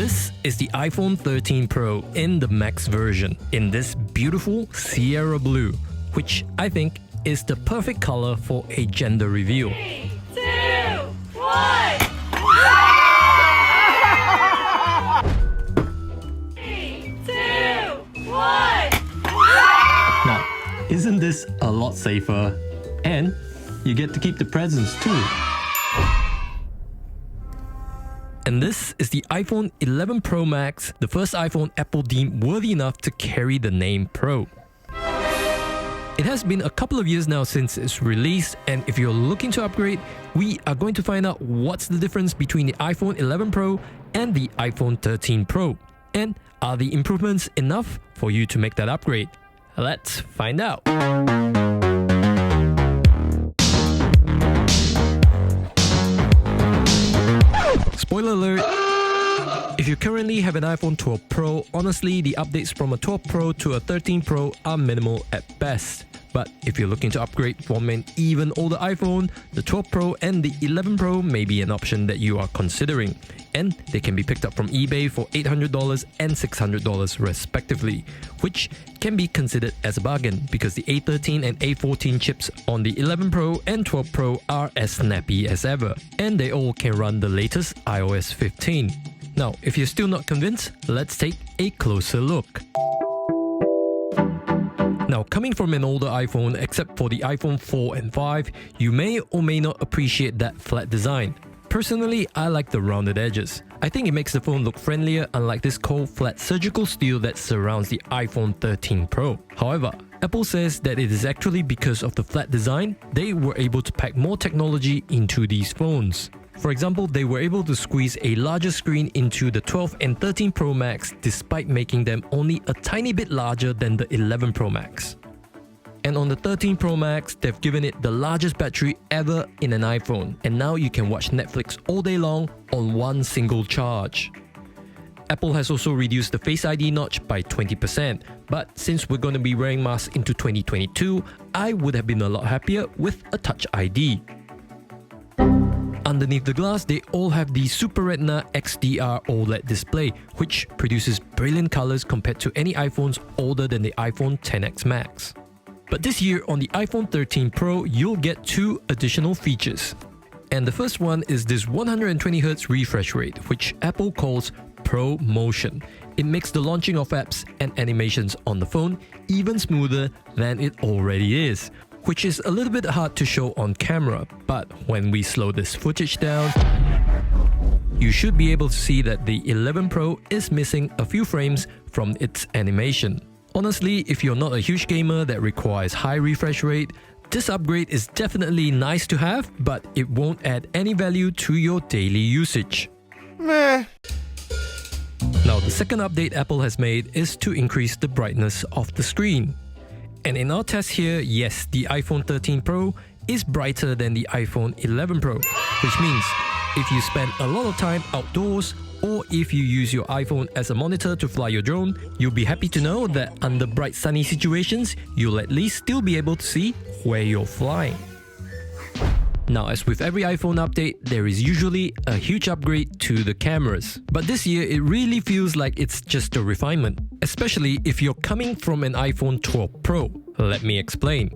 This is the iPhone 13 Pro in the Max version in this beautiful Sierra Blue, which I think is the perfect color for a gender reveal. 3, 2, 1! 3, 2, 1! Now, isn't this a lot safer? And you get to keep the presents too. And this is the iPhone 11 Pro Max, the first iPhone Apple deemed worthy enough to carry the name Pro. It has been a couple of years now since its release, and if you're looking to upgrade, we are going to find out what's the difference between the iPhone 11 Pro and the iPhone 13 Pro. And are the improvements enough for you to make that upgrade? Let's find out. Spoiler alert, if you currently have an iPhone 12 Pro, honestly the updates from a 12 Pro to a 13 Pro are minimal at best. But if you're looking to upgrade from an even older iPhone, the 12 Pro and the 11 Pro may be an option that you are considering. And they can be picked up from eBay for $800 and $600 respectively, which can be considered as a bargain because the A13 and A14 chips on the 11 Pro and 12 Pro are as snappy as ever, and they all can run the latest iOS 15. Now, if you're still not convinced, let's take a closer look. Now, coming from an older iPhone, except for the iPhone 4 and 5, you may or may not appreciate that flat design. Personally, I like the rounded edges. I think it makes the phone look friendlier, unlike this cold, flat surgical steel that surrounds the iPhone 13 Pro. However, Apple says that it is actually because of the flat design, they were able to pack more technology into these phones. For example, they were able to squeeze a larger screen into the 12 and 13 Pro Max despite making them only a tiny bit larger than the 11 Pro Max. And on the 13 Pro Max, they've given it the largest battery ever in an iPhone, and now you can watch Netflix all day long on one single charge. Apple has also reduced the Face ID notch by 20%, but since we're going to be wearing masks into 2022, I would have been a lot happier with a Touch ID. Underneath the glass, they all have the Super Retina XDR OLED display, which produces brilliant colors compared to any iPhones older than the iPhone XS Max. But this year on the iPhone 13 Pro, you'll get two additional features. And the first one is this 120Hz refresh rate, which Apple calls Pro Motion. It makes the launching of apps and animations on the phone even smoother than it already is, which is a little bit hard to show on camera. But when we slow this footage down, you should be able to see that the 11 Pro is missing a few frames from its animation. Honestly, if you're not a huge gamer that requires high refresh rate, this upgrade is definitely nice to have, but it won't add any value to your daily usage. Meh. Now, the second update Apple has made is to increase the brightness of the screen. And in our test here, yes, the iPhone 13 Pro is brighter than the iPhone 11 Pro, which means if you spend a lot of time outdoors, or if you use your iPhone as a monitor to fly your drone, you'll be happy to know that under bright sunny situations, you'll at least still be able to see where you're flying. Now, as with every iPhone update, there is usually a huge upgrade to the cameras. But this year, it really feels like it's just a refinement, especially if you're coming from an iPhone 12 Pro. Let me explain.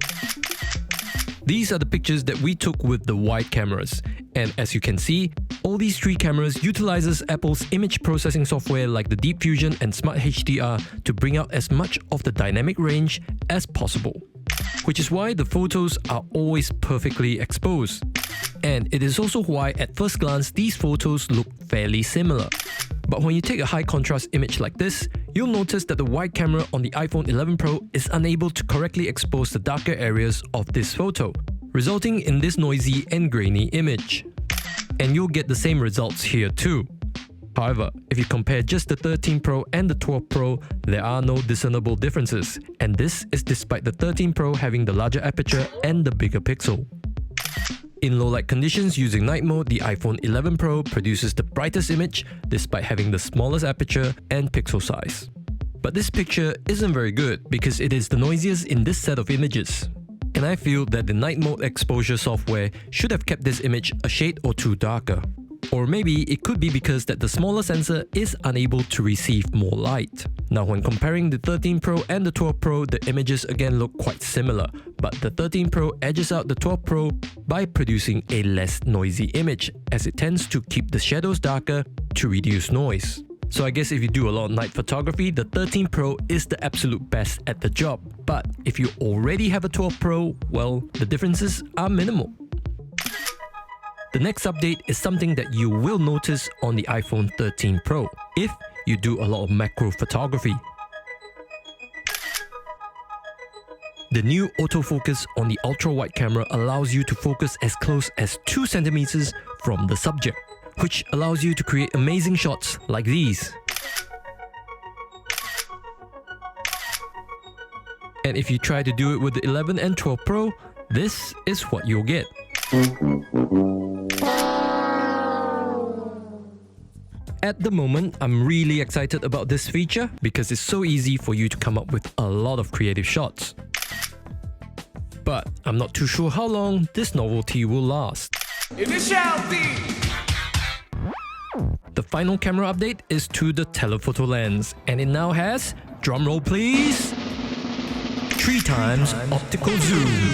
These are the pictures that we took with the wide cameras, and as you can see, all these three cameras utilizes Apple's image processing software like the Deep Fusion and Smart HDR to bring out as much of the dynamic range as possible. Which is why the photos are always perfectly exposed. And it is also why at first glance these photos look fairly similar. But when you take a high contrast image like this, you'll notice that the wide camera on the iPhone 11 Pro is unable to correctly expose the darker areas of this photo, resulting in this noisy and grainy image. And you'll get the same results here too. However, if you compare just the 13 Pro and the 12 Pro, there are no discernible differences, and this is despite the 13 Pro having the larger aperture and the bigger pixel. In low light conditions using night mode, the iPhone 11 Pro produces the brightest image despite having the smallest aperture and pixel size. But this picture isn't very good because it is the noisiest in this set of images. And I feel that the night mode exposure software should have kept this image a shade or two darker. Or maybe it could be because that the smaller sensor is unable to receive more light. Now when comparing the 13 Pro and the 12 Pro, the images again look quite similar, but the 13 Pro edges out the 12 Pro by producing a less noisy image, as it tends to keep the shadows darker to reduce noise. So I guess if you do a lot of night photography, the 13 Pro is the absolute best at the job. But if you already have a 12 Pro, well, the differences are minimal. The next update is something that you will notice on the iPhone 13 Pro if you do a lot of macro photography. The new autofocus on the ultra-wide camera allows you to focus as close as 2 centimeters from the subject, which allows you to create amazing shots like these. And if you try to do it with the 11 and 12 Pro, this is what you'll get. At the moment, I'm really excited about this feature because it's so easy for you to come up with a lot of creative shots. But I'm not too sure how long this novelty will last. The final camera update is to the telephoto lens, and it now has, drumroll please, 3 times optical zoom.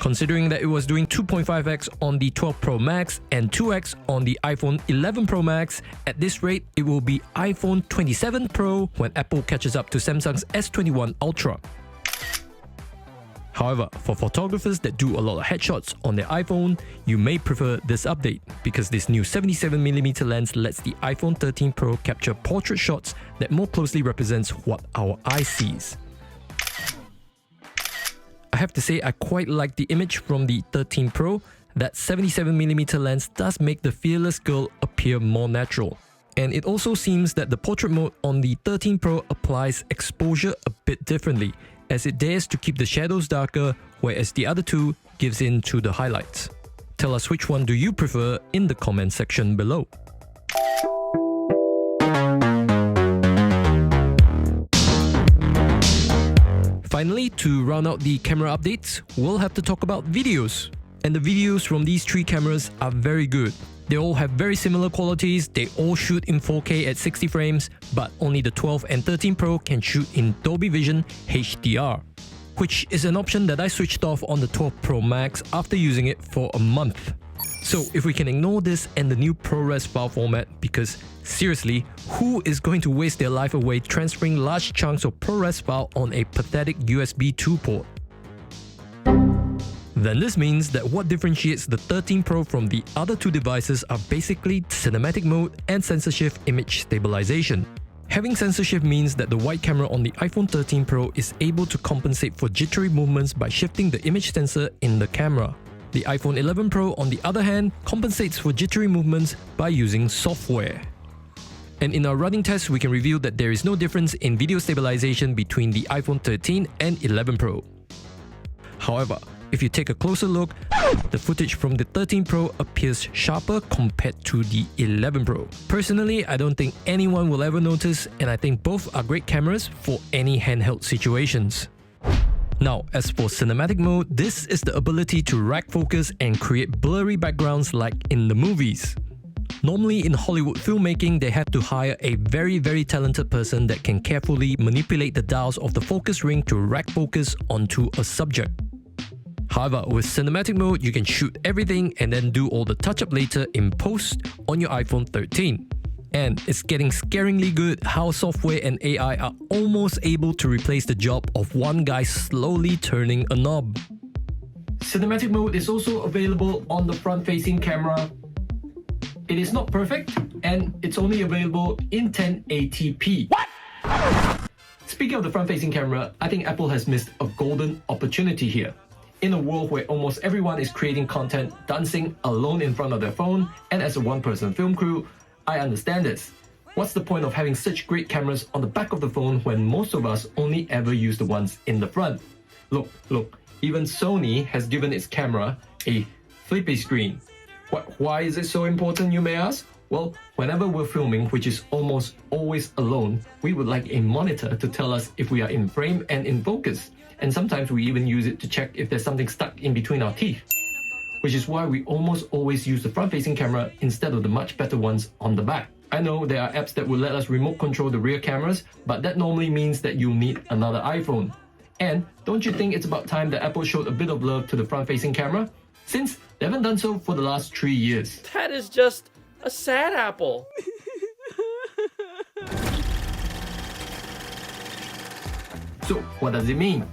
Considering that it was doing 2.5x on the 12 Pro Max and 2x on the iPhone 11 Pro Max, at this rate it will be iPhone 27 Pro when Apple catches up to Samsung's S21 Ultra. However, for photographers that do a lot of headshots on their iPhone, you may prefer this update because this new 77mm lens lets the iPhone 13 Pro capture portrait shots that more closely represents what our eye sees. I have to say I quite like the image from the 13 Pro. That 77mm lens does make the fearless girl appear more natural. And it also seems that the portrait mode on the 13 Pro applies exposure a bit differently, as it dares to keep the shadows darker, whereas the other two gives in to the highlights. Tell us which one do you prefer in the comment section below. Finally, to round out the camera updates, we'll have to talk about videos. And the videos from these 3 cameras are very good. They all have very similar qualities, they all shoot in 4K at 60 frames, but only the 12 and 13 Pro can shoot in Dolby Vision HDR, which is an option that I switched off on the 12 Pro Max after using it for a month. So if we can ignore this and the new ProRes file format, because seriously, who is going to waste their life away transferring large chunks of ProRes file on a pathetic USB 2 port? Then this means that what differentiates the 13 Pro from the other 2 devices are basically cinematic mode and sensor shift image stabilization. Having sensor shift means that the wide camera on the iPhone 13 Pro is able to compensate for jittery movements by shifting the image sensor in the camera. The iPhone 11 Pro, on the other hand, compensates for jittery movements by using software. And in our running test, we can reveal that there is no difference in video stabilization between the iPhone 13 and 11 Pro. However, if you take a closer look, the footage from the 13 Pro appears sharper compared to the 11 Pro. Personally, I don't think anyone will ever notice, and I think both are great cameras for any handheld situations. Now, as for cinematic mode, this is the ability to rack focus and create blurry backgrounds like in the movies. Normally in Hollywood filmmaking, they have to hire a very talented person that can carefully manipulate the dials of the focus ring to rack focus onto a subject. However, with cinematic mode, you can shoot everything and then do all the touch-up later in post on your iPhone 13. And it's getting scaringly good how software and AI are almost able to replace the job of one guy slowly turning a knob. Cinematic mode is also available on the front-facing camera. It is not perfect, and it's only available in 1080p. What? Speaking of the front-facing camera, I think Apple has missed a golden opportunity here. In a world where almost everyone is creating content dancing alone in front of their phone and as a one-person film crew, I understand this. What's the point of having such great cameras on the back of the phone when most of us only ever use the ones in the front? Look, even Sony has given its camera a flippy screen. Why is it so important, you may ask? Well, whenever we're filming, which is almost always alone, we would like a monitor to tell us if we are in frame and in focus. And sometimes we even use it to check if there's something stuck in between our teeth. which is why we almost always use the front-facing camera instead of the much better ones on the back. I know there are apps that will let us remote control the rear cameras, but that normally means that you'll need another iPhone. And don't you think it's about time that Apple showed a bit of love to the front-facing camera? Since they haven't done so for the last 3 years. That is just a sad apple. So what does it mean?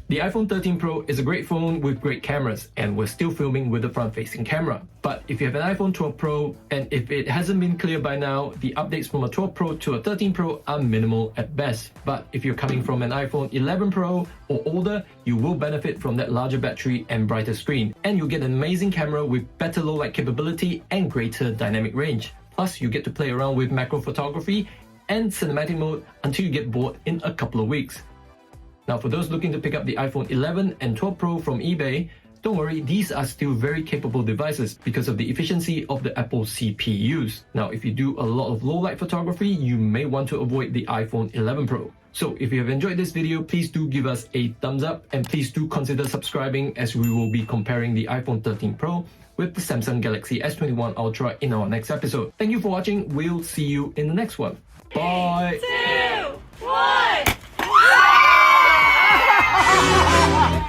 The iPhone 13 Pro is a great phone with great cameras, and we're still filming with the front-facing camera. But if you have an iPhone 12 Pro, and if it hasn't been clear by now, the updates from a 12 Pro to a 13 Pro are minimal at best. But if you're coming from an iPhone 11 Pro or older, you will benefit from that larger battery and brighter screen. And you'll get an amazing camera with better low light capability and greater dynamic range. Plus, you get to play around with macro photography and cinematic mode until you get bored in a couple of weeks. Now, for those looking to pick up the iPhone 11 and 12 Pro from eBay, don't worry, these are still very capable devices because of the efficiency of the Apple CPUs. Now, if you do a lot of low-light photography, you may want to avoid the iPhone 11 Pro. So if you have enjoyed this video, please do give us a thumbs up and please do consider subscribing, as we will be comparing the iPhone 13 Pro with the Samsung Galaxy S21 Ultra in our next episode. Thank you for watching. We'll see you in the next one. Bye!